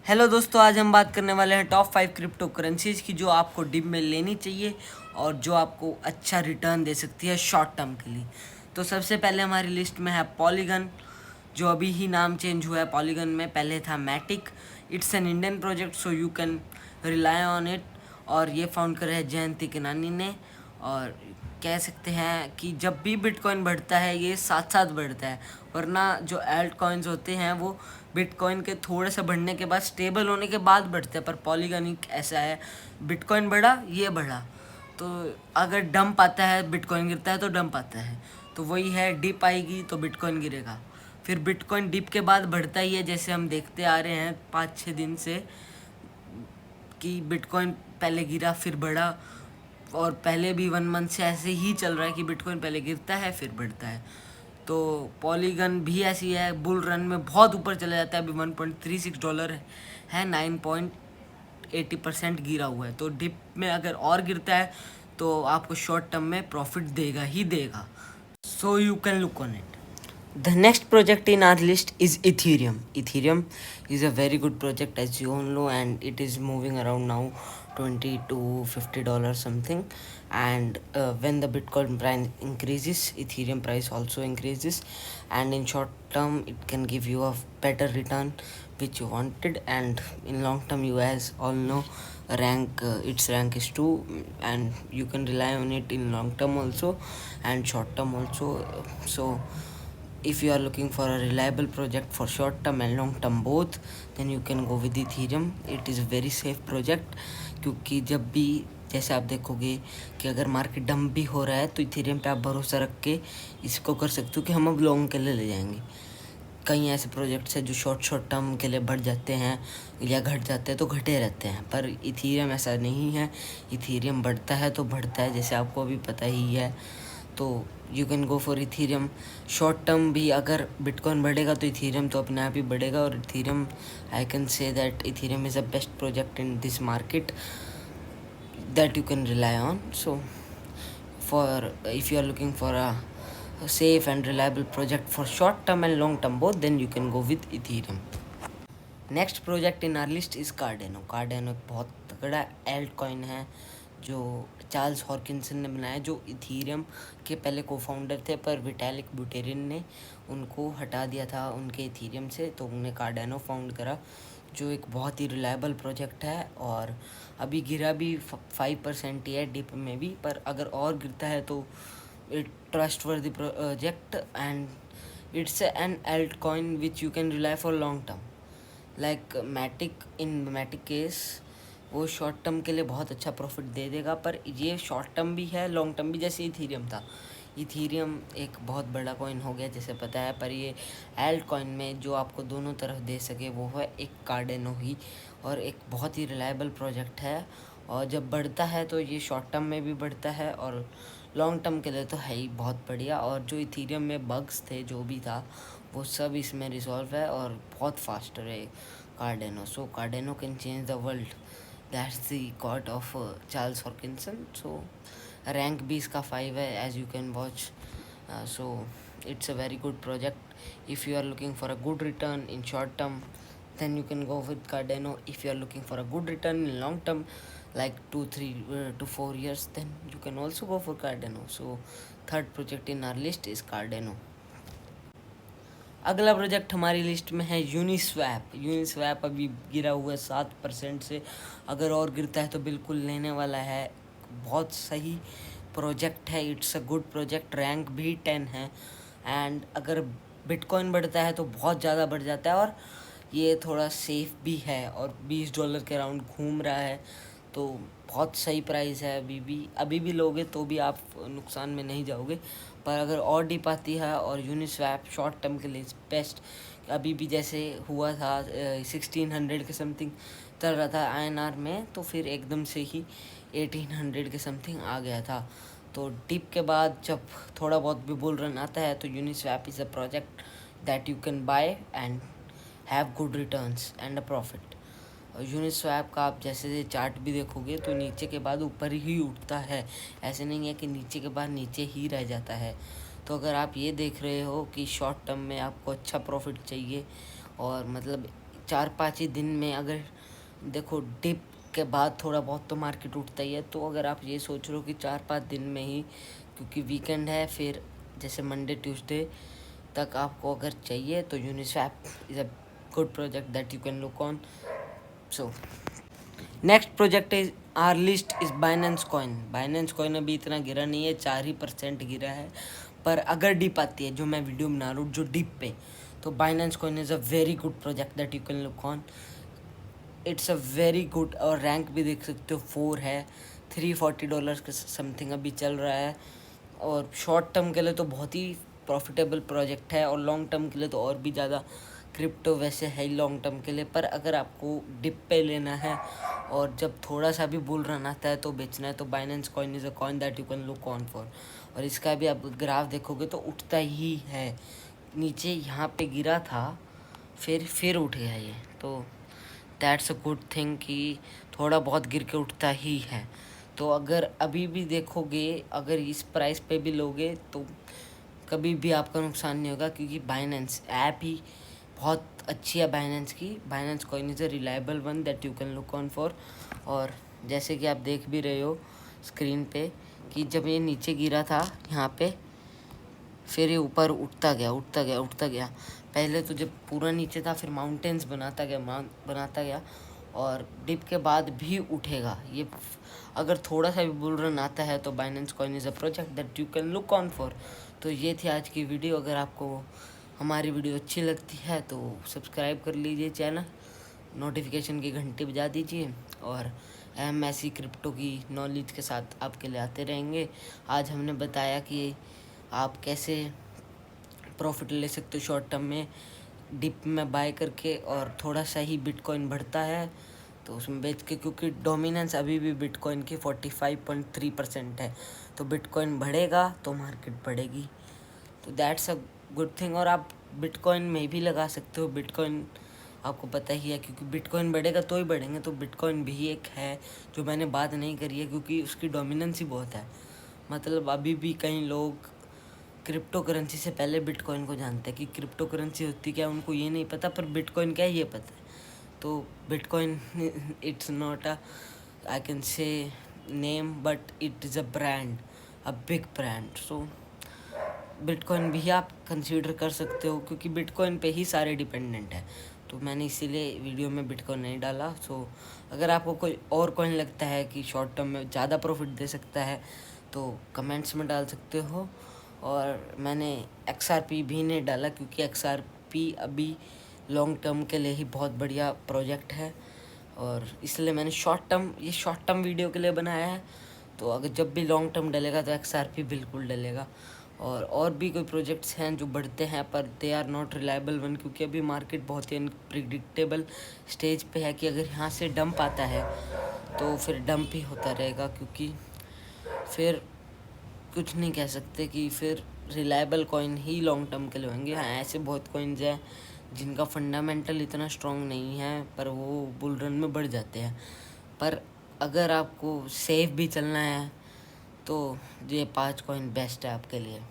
Hello दोस्तों, आज हम बात करने वाले हैं टॉप 5 क्रिप्टो करेंसीज की जो आपको डिप में लेनी चाहिए और जो आपको अच्छा रिटर्न दे सकती है शॉर्ट टर्म के लिए। तो सबसे पहले हमारी लिस्ट में है पॉलीगन, जो अभी ही नाम चेंज हुआ है पॉलीगन में, पहले था Matic. It's an Indian project so you can rely on it. और ये फाउंड करा है जयंती किनानी ने। और कह सकते हैं कि जब भी बिटकॉइन बढ़ता है ये साथ साथ बढ़ता है, वरना जो एल्ट कॉइन्स होते हैं वो बिटकॉइन के थोड़े से बढ़ने के बाद, स्टेबल होने के बाद बढ़ते हैं। पर पॉलीगन एक ऐसा है, बिटकॉइन बढ़ा ये बढ़ा, तो अगर डंप आता है बिटकॉइन गिरता है तो डंप आता है। तो वही है, डिप आएगी तो बिटकॉइन गिरेगा, फिर बिटकॉइन डिप के बाद बढ़ता ही है। जैसे हम देखते आ रहे हैं 5-6 दिन से कि बिटकॉइन पहले गिरा फिर बढ़ा, और पहले भी 1 मंथ से ऐसे ही चल रहा है कि बिटकॉइन पहले गिरता है फिर बढ़ता है। तो पॉलीगन भी ऐसी है, बुल रन में बहुत ऊपर चला जाता है। अभी $1.36 है, 9.80% गिरा हुआ है। तो डिप में अगर और गिरता है तो आपको शॉर्ट टर्म में प्रॉफिट देगा ही देगा। So you can look on it. The next project in our list is Ethereum. Ethereum is a very good project, as you all know, and it is moving around now $20 to $50 something. And when the Bitcoin price increases, Ethereum price also increases, and in short term it can give you a better return which you wanted, and in long term you guys all know its rank is 2, and you can rely on it in long term also and short term also. So if you are looking for a reliable project for short term and long term both, then you can go with Ethereum. It is a very safe project, क्योंकि जब भी, जैसे आप देखोगे कि अगर market dump भी हो रहा है तो इथेरियम पे आप भरोसा रख के इसको कर सकते हो कि हम अब लॉन्ग के लिए ले जाएंगे। कई ऐसे प्रोजेक्ट्स हैं जो शॉर्ट टर्म के लिए बढ़ जाते हैं या घट जाते हैं तो घटे रहते हैं, पर इथेरियम ऐसा नहीं है। इथेरियम बढ़ता है तो बढ़ता है, जैसे आपको अभी पता ही है। तो you can go for Ethereum. Short term भी अगर बिटकॉइन बढ़ेगा तो इथेरियम तो अपने आप ही बढ़ेगा। और Ethereum, I can say that Ethereum is a best project in this market that you can rely on. So for if you are looking for a safe and reliable project for short term and long term both, then you can go with Ethereum. Next project in our list is कार्डेनो। कार्डेनो एक बहुत तगड़ा Alt coin है जो Charles Hoskinson ने बनाया, जो Ethereum के पहले को फाउंडर थे, पर विटालिक बुटेरिन ने उनको हटा दिया था उनके इथीरियम से, तो उन्होंने कार्डेनो फाउंड करा, जो एक बहुत ही रिलायबल प्रोजेक्ट है। और अभी गिरा भी 5% ही है डिप में भी, पर अगर और गिरता है तो it trustworthy project, and it's an altcoin which you can rely for long term. Like Matic, in Matic case वो शॉर्ट टर्म के लिए बहुत अच्छा प्रॉफिट दे देगा, पर ये शॉर्ट टर्म भी है लॉन्ग टर्म भी, जैसे इथीरियम था। इथीरियम एक बहुत बड़ा कॉइन हो गया जैसे पता है, पर ये एल्ट कॉइन में जो आपको दोनों तरफ दे सके वो है एक कार्डेनो ही, और एक बहुत ही रिलायबल प्रोजेक्ट है। और जब बढ़ता है तो ये शॉर्ट टर्म में भी बढ़ता है और लॉन्ग टर्म के लिए तो है ही बहुत बढ़िया। और जो इथीरियम में बग्स थे जो भी था वो सब इसमें रिजॉल्व है और बहुत फास्टर है Cardano. So Cardano can change the world, that's the god of Charles Hoskinson. So rank भी इसका 5 है, as you can watch. So it's a very good project. If you are looking for a good return in short term, then you can go with Cardano. If you are looking for a good return in long term, like 2-3 to 4 years, then you can also go for Cardano. So third project in our list is Cardano. अगला project हमारी list में है Uniswap. Uniswap अभी गिरा हुआ है 7% से, अगर और गिरता है तो बिल्कुल लेने वाला है। बहुत सही प्रोजेक्ट है, it's a good project, rank भी 10 है। एंड अगर बिटकॉइन बढ़ता है तो बहुत ज़्यादा बढ़ जाता है, और ये थोड़ा सेफ भी है और $20 के अराउंड घूम रहा है, तो बहुत सही प्राइस है। अभी भी लोगे तो भी आप नुकसान में नहीं जाओगे, पर अगर और डिप आती है और यूनिस्वैप शॉर्ट टर्म के लिए बेस्ट। अभी भी जैसे हुआ था 1600 के समथिंग चल रहा था INR में, तो फिर एकदम से ही 1800 के समथिंग आ गया था। तो डिप के बाद जब थोड़ा बहुत भी बुल रन आता है तो Uniswap is a project that you can buy and have good returns and a profit. Uniswap का आप जैसे चार्ट भी देखोगे तो नीचे के बाद ऊपर ही उठता है, ऐसे नहीं है कि नीचे के बाद नीचे ही रह जाता है। तो अगर आप ये देख रहे हो कि शॉर्ट टर्म में आपको अच्छा प्रॉफिट चाहिए और मतलब 4-5 ही दिन में अगर देखो डिप के बाद थोड़ा बहुत तो मार्केट उठता ही है, तो अगर आप ये सोच रहे हो कि 4-5 दिन में ही, क्योंकि वीकेंड है, फिर जैसे मंडे ट्यूसडे तक आपको अगर चाहिए तो Uniswap is a good project that you can look on. So next project is our list is Binance coin. Binance coin अभी इतना गिरा नहीं है, 4% गिरा है, पर अगर डिप आती है, जो मैं वीडियो बना रहा हूँ जो डिप पे, तो Binance coin is a very good project that you can look on. It's a very good, और रैंक भी देख सकते हो 4 है, $340 के समथिंग अभी चल रहा है. और शॉर्ट टर्म के लिए तो बहुत ही प्रॉफिटेबल प्रोजेक्ट है, और लॉन्ग टर्म के लिए तो और भी ज़्यादा. क्रिप्टो वैसे है ही लॉन्ग टर्म के लिए, पर अगर आपको डिप पे लेना है और जब थोड़ा सा भी बुल रन आता है तो बेचना है, तो Binance coin is a coin that you can look on for. और इसका भी आप ग्राफ देखोगे तो उठता ही है. नीचे यहाँ पे गिरा था, फिर उठ गया ये, तो दैट्स अ गुड थिंग कि थोड़ा बहुत गिर के उठता ही है. तो अगर अभी भी देखोगे, अगर इस प्राइस पे भी लोगे तो कभी भी आपका नुकसान नहीं होगा, क्योंकि बाइनेंस ऐप ही बहुत अच्छी है. बाइनेंस की, Binance coin is a reliable one that you can look on for. और जैसे कि आप देख भी रहे हो स्क्रीन पे कि जब ये नीचे गिरा था यहाँ पे, फिर ये ऊपर उठता गया. पहले तो जब पूरा नीचे था, फिर माउंटेन्स बनाता गया, और डिप के बाद भी उठेगा ये. अगर थोड़ा सा भी बुल रन आता है तो Binance coin is a project that you can look on for. तो ये थी आज की वीडियो. अगर आपको हमारी वीडियो अच्छी लगती है तो सब्सक्राइब कर लीजिए चैनल, नोटिफिकेशन की घंटी बजा दीजिए, और हम ऐसी क्रिप्टो की नॉलेज के साथ आपके लिए आते रहेंगे. आज हमने बताया कि आप कैसे प्रॉफिट ले सकते हो शॉर्ट टर्म में डिप में बाय करके, और थोड़ा सा ही बिटकॉइन बढ़ता है तो उसमें बेच के, क्योंकि डोमिनेंस अभी भी बिटकॉइन की 45.3% है. तो बिटकॉइन बढ़ेगा तो मार्केट बढ़ेगी, तो दैट्स अ गुड थिंग. और आप बिटकॉइन में भी लगा सकते हो. बिटकॉइन आपको पता ही है, क्योंकि बिटकॉइन बढ़ेगा तो ही बढ़ेंगे. तो बिटकॉइन भी एक है जो मैंने बात नहीं करी है, क्योंकि उसकी डोमिनेंस ही बहुत है. मतलब अभी भी कई लोग क्रिप्टो करेंसी से पहले बिटकॉइन को जानते हैं कि क्रिप्टो करेंसी होती क्या, उनको ये नहीं पता, पर बिटकॉइन क्या है ये पता है. तो bitcoin it's not a, I can say name, but it is a brand, a big brand. So bitcoin भी आप कंसीडर कर सकते हो, क्योंकि बिटकॉइन पे ही सारे डिपेंडेंट है. तो मैंने इसीलिए वीडियो में बिटकॉइन नहीं डाला. सो अगर आपको कोई और कॉइन लगता है कि शॉर्ट टर्म में ज़्यादा प्रॉफिट दे सकता है तो कमेंट्स में डाल सकते हो. और मैंने XRP भी नहीं डाला, क्योंकि XRP अभी लॉन्ग टर्म के लिए ही बहुत बढ़िया प्रोजेक्ट है, और इसलिए मैंने शॉर्ट टर्म वीडियो के लिए बनाया है. तो अगर जब भी लॉन्ग टर्म डलेगा तो XRP बिल्कुल डलेगा. और भी कोई प्रोजेक्ट्स हैं जो बढ़ते हैं, पर they are not reliable one, क्योंकि अभी मार्केट बहुत ही अनप्रिडिक्टेबल स्टेज पे है कि अगर यहाँ से डंप आता है तो फिर डंप ही होता रहेगा, क्योंकि फिर कुछ नहीं कह सकते कि फिर रिलायबल कॉइन ही लॉन्ग टर्म के लिए होंगे. हाँ, ऐसे बहुत कॉइन्स हैं जिनका फंडामेंटल इतना स्ट्रॉन्ग नहीं है, पर वो बुल रन में बढ़ जाते हैं. पर अगर आपको सेफ भी चलना है तो ये 5 कॉइन बेस्ट है आपके लिए.